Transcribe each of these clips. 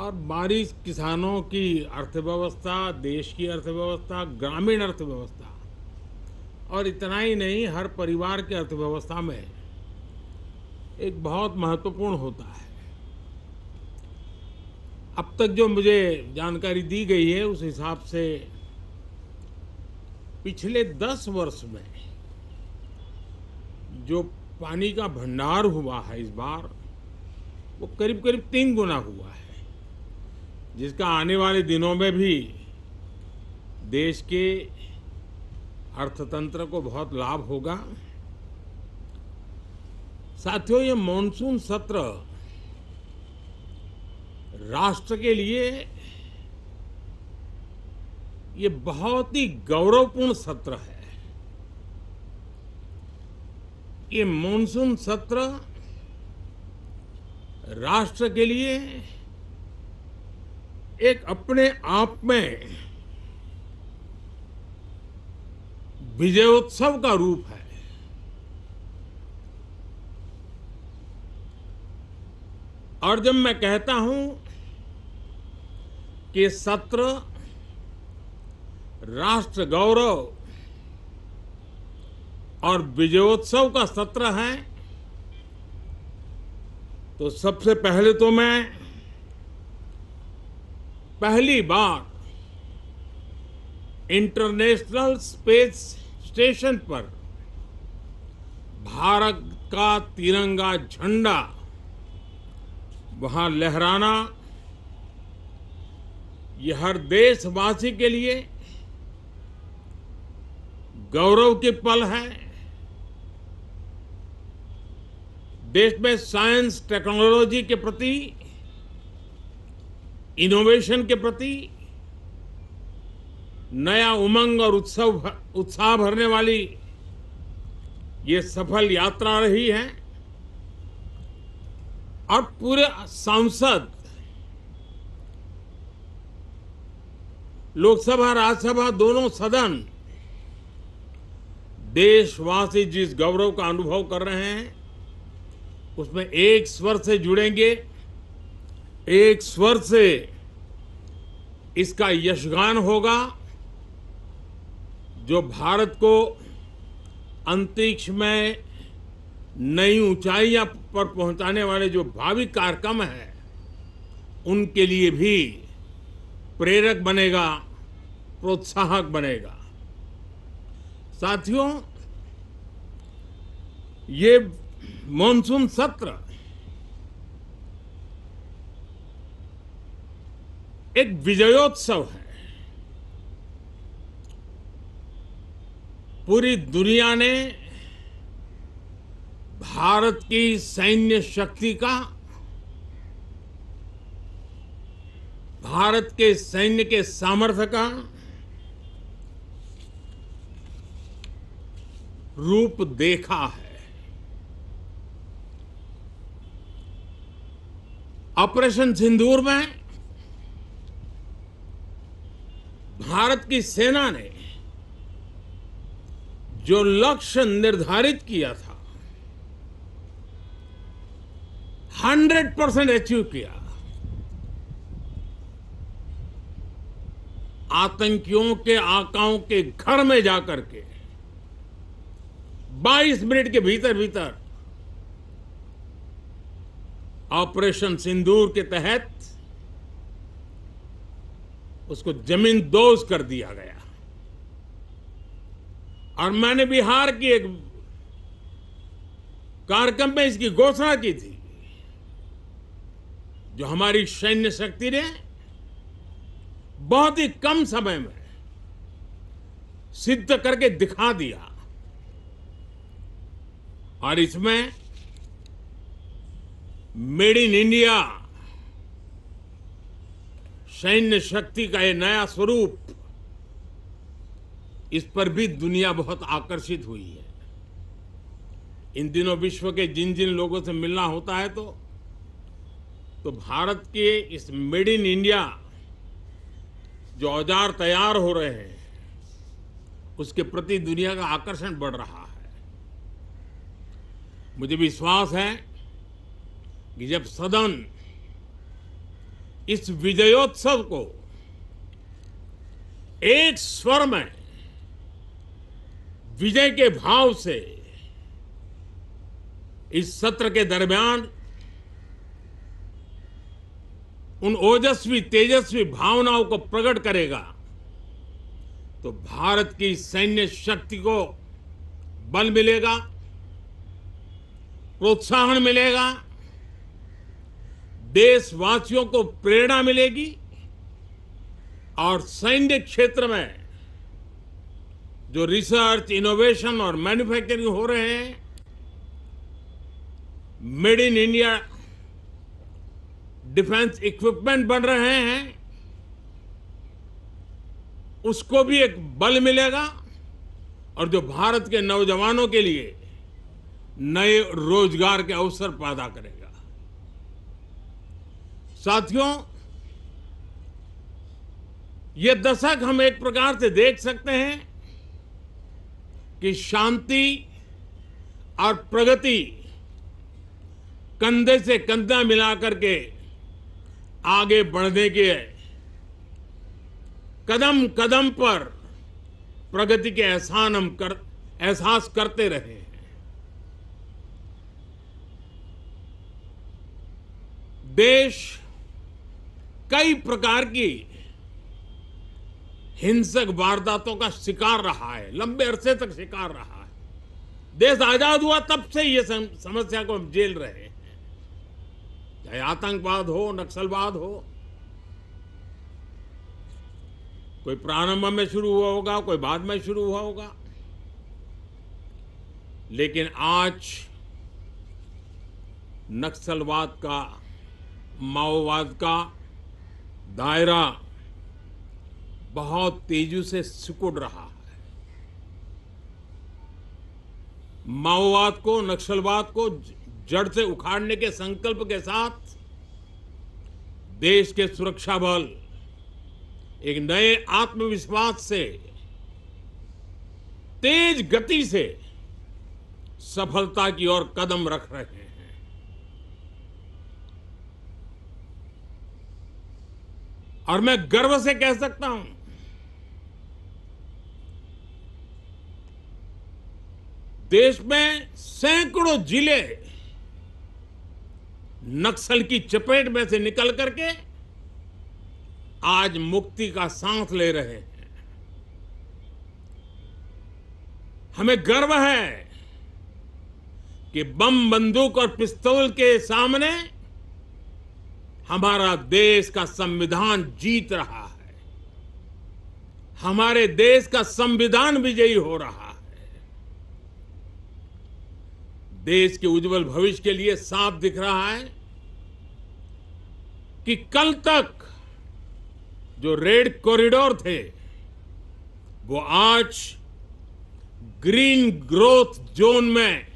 और बारिश किसानों की अर्थव्यवस्था, देश की अर्थव्यवस्था, ग्रामीण अर्थव्यवस्था और इतना ही नहीं, हर परिवार की अर्थव्यवस्था में एक बहुत महत्वपूर्ण होता है। अब तक जो मुझे जानकारी दी गई है उस हिसाब से पिछले 10 वर्ष में जो पानी का भंडार हुआ है इस बार, वो करीब करीब 3 गुना हुआ है, जिसका आने वाले दिनों में भी देश के अर्थतंत्र को बहुत लाभ होगा। साथियों, ये मॉनसून सत्र राष्ट्र के लिए ये बहुत ही गौरवपूर्ण सत्र है। ये मॉनसून सत्र राष्ट्र के लिए एक अपने आप में विजयोत्सव का रूप है। और जब मैं कहता हूं कि सत्र राष्ट्र गौरव और विजयोत्सव का सत्र है, तो सबसे पहले तो मैं पहली बार इंटरनेशनल स्पेस स्टेशन पर भारत का तिरंगा झंडा वहां लहराना, ये हर देशवासी के लिए गौरव की पल है। देश में साइंस टेक्नोलॉजी के प्रति, इनोवेशन के प्रति नया उमंग और उत्साह भरने वाली ये सफल यात्रा रही है। और पूरे सांसद, लोकसभा राज्यसभा दोनों सदन, देशवासी जिस गौरव का अनुभव कर रहे हैं उसमें एक स्वर से जुड़ेंगे, एक स्वर से इसका यशगान होगा। जो भारत को अंतरिक्ष में नई ऊंचाइयां पर पहुंचाने वाले जो भावी कार्यक्रम हैं, उनके लिए भी प्रेरक बनेगा, प्रोत्साहक बनेगा। साथियों, ये मॉनसून सत्र एक विजयोत्सव है। पूरी दुनिया ने भारत की सैन्य शक्ति का, भारत के सैन्य के सामर्थ्य का रूप देखा है। ऑपरेशन सिंदूर में भारत की सेना ने जो लक्ष्य निर्धारित किया था, 100% अचीव किया। आतंकियों के आकाओं के घर में जाकर के 22 मिनट के भीतर भीतर ऑपरेशन सिंदूर के तहत उसको जमींदोज कर दिया गया। और मैंने बिहार की एक कार्यक्रम में इसकी घोषणा की थी, जो हमारी सैन्य शक्ति ने बहुत ही कम समय में सिद्ध करके दिखा दिया। और इसमें मेड इन इंडिया सैन्य शक्ति का ये नया स्वरूप, इस पर भी दुनिया बहुत आकर्षित हुई है। इन दिनों विश्व के जिन जिन लोगों से मिलना होता है तो भारत के इस मेड इन इंडिया जो औजार तैयार हो रहे हैं, उसके प्रति दुनिया का आकर्षण बढ़ रहा है। मुझे विश्वास है कि जब सदन इस विजयोत्सव को एक स्वर में विजय के भाव से इस सत्र के दरमियान उन ओजस्वी तेजस्वी भावनाओं को प्रकट करेगा तो भारत की सैन्य शक्ति को बल मिलेगा, प्रोत्साहन मिलेगा, देशवासियों को प्रेरणा मिलेगी और सैन्य क्षेत्र में जो रिसर्च, इनोवेशन और मैन्युफैक्चरिंग हो रहे हैं, made in India defence equipment बन रहे हैं, उसको भी एक बल मिलेगा और जो भारत के नौजवानों के लिए नए रोजगार के अवसर पैदा करेगा। साथियों, ये दशक हम एक प्रकार से देख सकते हैं कि शांति और प्रगति कंधे से कंधा मिलाकर के आगे बढ़ने के कदम कदम पर प्रगति के एहसास करते रहे हैं। देश कई प्रकार की हिंसक वारदातों का शिकार रहा है, लंबे अरसे तक शिकार रहा है। देश आजाद हुआ तब से ये समस्या को हम झेल रहे हैं, चाहे आतंकवाद हो, नक्सलवाद हो। कोई प्रारंभ में शुरू हुआ होगा, कोई बाद में शुरू हुआ होगा, लेकिन आज नक्सलवाद का, माओवाद का दायरा बहुत तेजी से सिकुड़ रहा है। माओवाद को, नक्सलवाद को जड़ से उखाड़ने के संकल्प के साथ देश के सुरक्षा बल एक नए आत्मविश्वास से, तेज गति से सफलता की ओर कदम रख रहे हैं। और मैं गर्व से कह सकता हूं, देश में सैकड़ों जिले नक्सल की चपेट में से निकल करके आज मुक्ति का सांस ले रहे हैं। हमें गर्व है कि बम, बंदूक और पिस्तौल के सामने हमारा देश का संविधान जीत रहा है, हमारे देश का संविधान विजयी हो रहा है। देश के उज्जवल भविष्य के लिए साफ दिख रहा है कि कल तक जो रेड कॉरिडोर थे वो आज ग्रीन ग्रोथ जोन में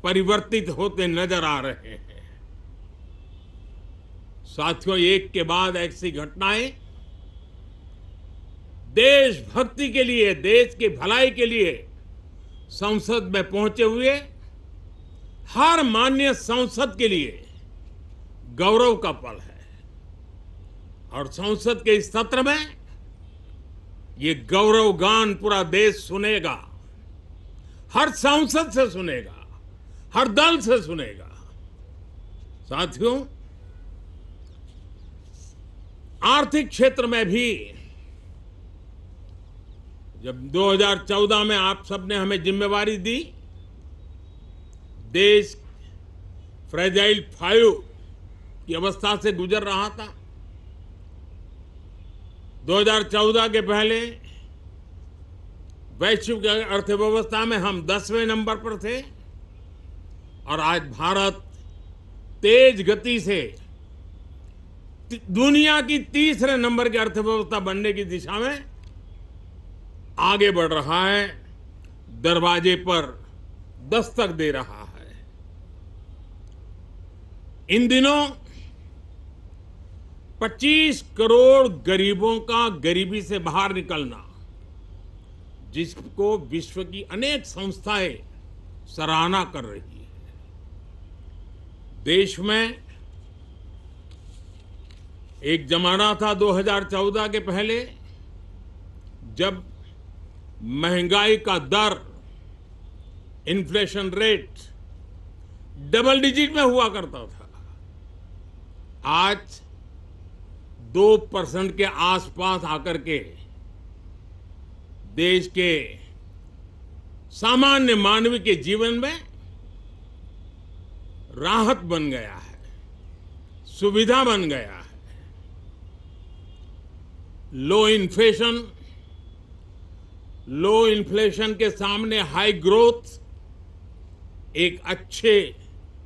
परिवर्तित होते नजर आ रहे हैं। साथियों, एक के बाद ऐसी घटनाएं देशभक्ति के लिए, देश की भलाई के लिए संसद में पहुंचे हुए हर माननीय सांसद के लिए गौरव का पल है। और संसद के इस सत्र में ये गौरव गान पूरा देश सुनेगा, हर सांसद से सुनेगा, हर दल से सुनेगा। साथियों, आर्थिक क्षेत्र में भी जब 2014 में आप सबने हमें जिम्मेवारी दी, देश फ्रेजाइल 5 की अवस्था से गुजर रहा था। 2014 के पहले वैश्विक अर्थव्यवस्था में हम 10वें नंबर पर थे और आज भारत तेज गति से दुनिया की तीसरे नंबर की अर्थव्यवस्था बनने की दिशा में आगे बढ़ रहा है, दरवाजे पर दस्तक दे रहा है। इन दिनों 25 करोड़ गरीबों का गरीबी से बाहर निकलना, जिसको विश्व की अनेक संस्थाएं सराहना कर रही है। देश में एक जमाना था 2014 के पहले, जब महंगाई का दर, इन्फ्लेशन रेट डबल डिजिट में हुआ करता था। आज 2% के आसपास आकर के देश के सामान्य मानव के जीवन में राहत बन गया है, सुविधा बन गया है। लो इन्फ्लेशन के सामने हाई ग्रोथ एक अच्छे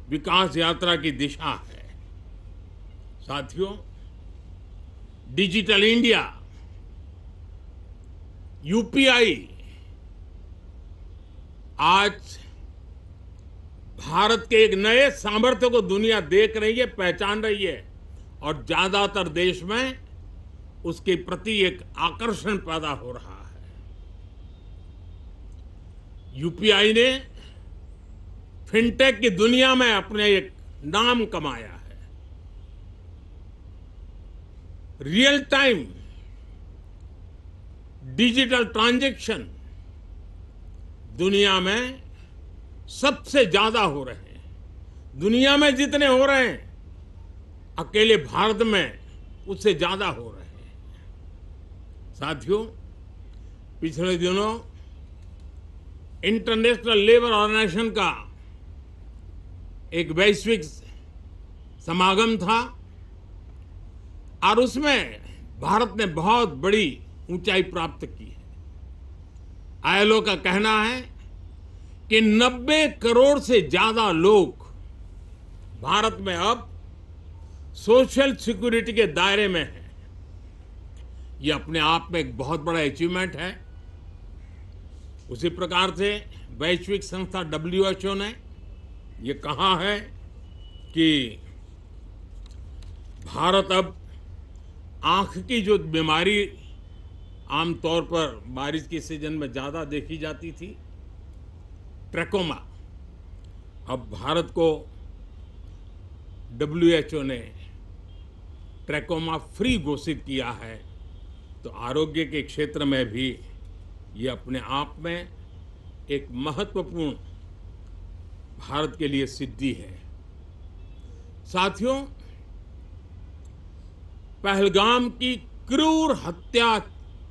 विकास यात्रा की दिशा है। साथियों, डिजिटल इंडिया, यूपीआई आज भारत के एक नए सामर्थ्य को दुनिया देख रही है, पहचान रही है, और ज्यादातर देश में उसके प्रति एक आकर्षण पैदा हो रहा है। यूपीआई ने फिनटेक की दुनिया में अपने एक नाम कमाया है। रियल टाइम डिजिटल ट्रांजैक्शन दुनिया में सबसे ज्यादा हो रहे हैं। दुनिया में जितने हो रहे हैं, अकेले भारत में उससे ज्यादा हो रहे हैं। साथियों, पिछले दिनों इंटरनेशनल लेबर ऑर्गेनाइजेशन का एक वैश्विक समागम था और उसमें भारत ने बहुत बड़ी ऊंचाई प्राप्त की है। आईएलओ का कहना है कि 90 करोड़ से ज्यादा लोग भारत में अब सोशल सिक्योरिटी के दायरे में हैं। यह अपने आप में एक बहुत बड़ा अचीवमेंट है। उसी प्रकार से वैश्विक संस्था WHO ने ये कहा है कि भारत अब आंख की जो बीमारी आमतौर पर बारिश के सीजन में ज्यादा देखी जाती थी, ट्रैकोमा, अब भारत को WHO ने ट्रैकोमा फ्री घोषित किया है। तो आरोग्य के क्षेत्र में भी ये अपने आप में एक महत्वपूर्ण भारत के लिए सिद्धि है। साथियों, पहलगाम की क्रूर हत्या,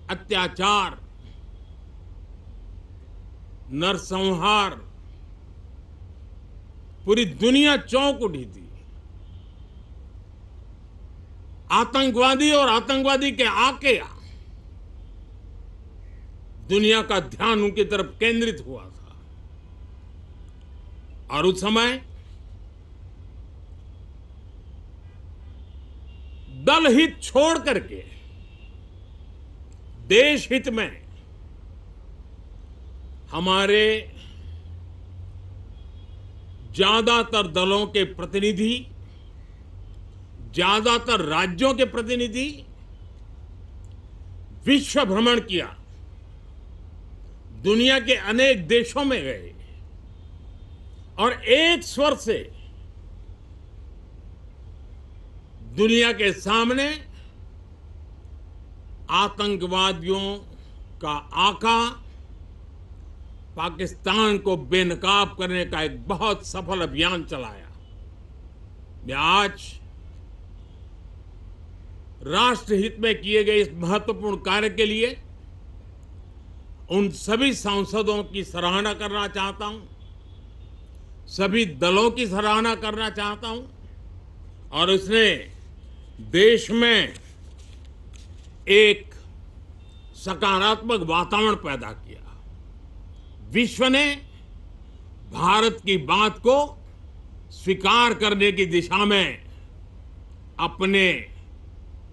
अत्याचार, नरसंहार, पूरी दुनिया चौंक उठी थी। आतंकवादी और आतंकवादी के आके दुनिया का ध्यान उनकी तरफ केंद्रित हुआ था, और उस समय दल हित छोड़ करके देश हित में हमारे ज्यादातर दलों के प्रतिनिधि, ज्यादातर राज्यों के प्रतिनिधि विश्व भ्रमण किया, दुनिया के अनेक देशों में गए और एक स्वर से दुनिया के सामने आतंकवादियों का आका पाकिस्तान को बेनकाब करने का एक बहुत सफल अभियान चलाया। मैं आज राष्ट्रहित में किए गए इस महत्वपूर्ण कार्य के लिए उन सभी सांसदों की सराहना करना चाहता हूं, सभी दलों की सराहना करना चाहता हूं, और उसने देश में एक सकारात्मक वातावरण पैदा किया। विश्व ने भारत की बात को स्वीकार करने की दिशा में अपने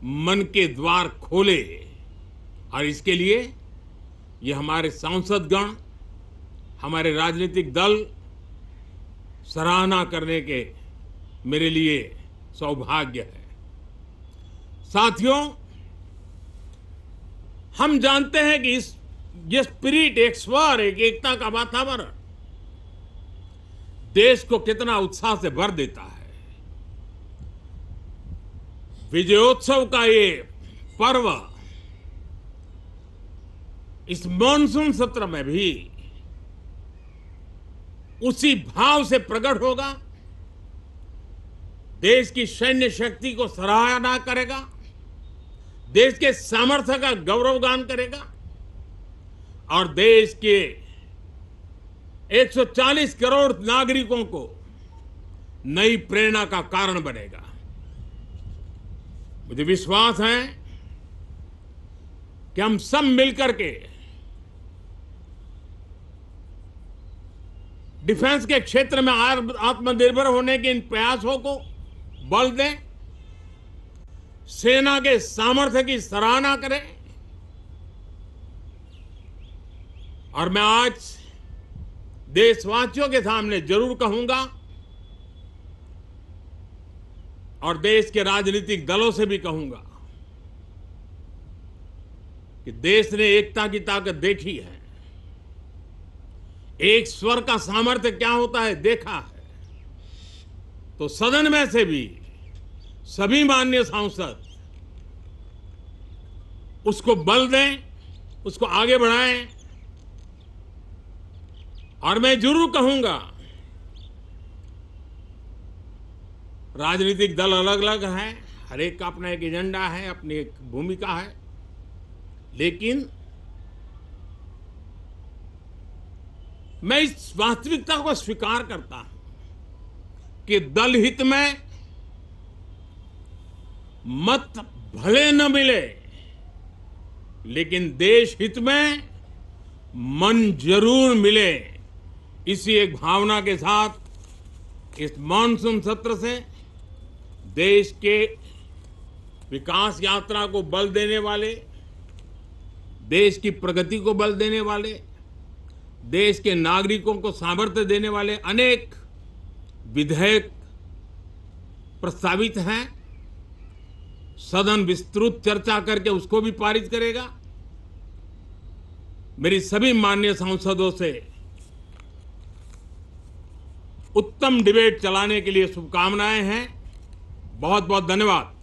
मन के द्वार खोले, और इसके लिए ये हमारे सांसदगण, हमारे राजनीतिक दल सराहना करने के मेरे लिए सौभाग्य है। साथियों, हम जानते हैं कि ये स्पिरिट, एक स्वर, एक एकता का वातावरण देश को कितना उत्साह से भर देता है। विजयोत्सव का ये पर्व इस मॉनसून सत्र में भी उसी भाव से प्रकट होगा, देश की सैन्य शक्ति को सराहना करेगा, देश के सामर्थ्य का गौरवगान करेगा और देश के 140 करोड़ नागरिकों को नई प्रेरणा का कारण बनेगा। मुझे विश्वास है कि हम सब मिलकर के डिफेंस के क्षेत्र में आत्मनिर्भर होने के इन प्रयासों को बल दें, सेना के सामर्थ्य की सराहना करें। और मैं आज देशवासियों के सामने जरूर कहूंगा और देश के राजनीतिक दलों से भी कहूंगा कि देश ने एकता की ताकत देखी है, एक स्वर का सामर्थ्य क्या होता है देखा है। तो सदन में से भी सभी माननीय सांसद उसको बल दें, उसको आगे बढ़ाएं। और मैं जरूर कहूंगा, राजनीतिक दल अलग अलग हैं, हर एक का अपना एक एजेंडा है, अपनी एक भूमिका है, लेकिन मैं इस वास्तविकता को स्वीकार करता हूं कि दल हित में मत भले न मिले, लेकिन देश हित में मन जरूर मिले। इसी एक भावना के साथ इस मॉनसून सत्र से देश के विकास यात्रा को बल देने वाले, देश की प्रगति को बल देने वाले, देश के नागरिकों को सामर्थ्य देने वाले अनेक विधेयक प्रस्तावित हैं। सदन विस्तृत चर्चा करके उसको भी पारित करेगा। मेरी सभी माननीय सांसदों से उत्तम डिबेट चलाने के लिए शुभकामनाएं हैं। बहुत बहुत धन्यवाद।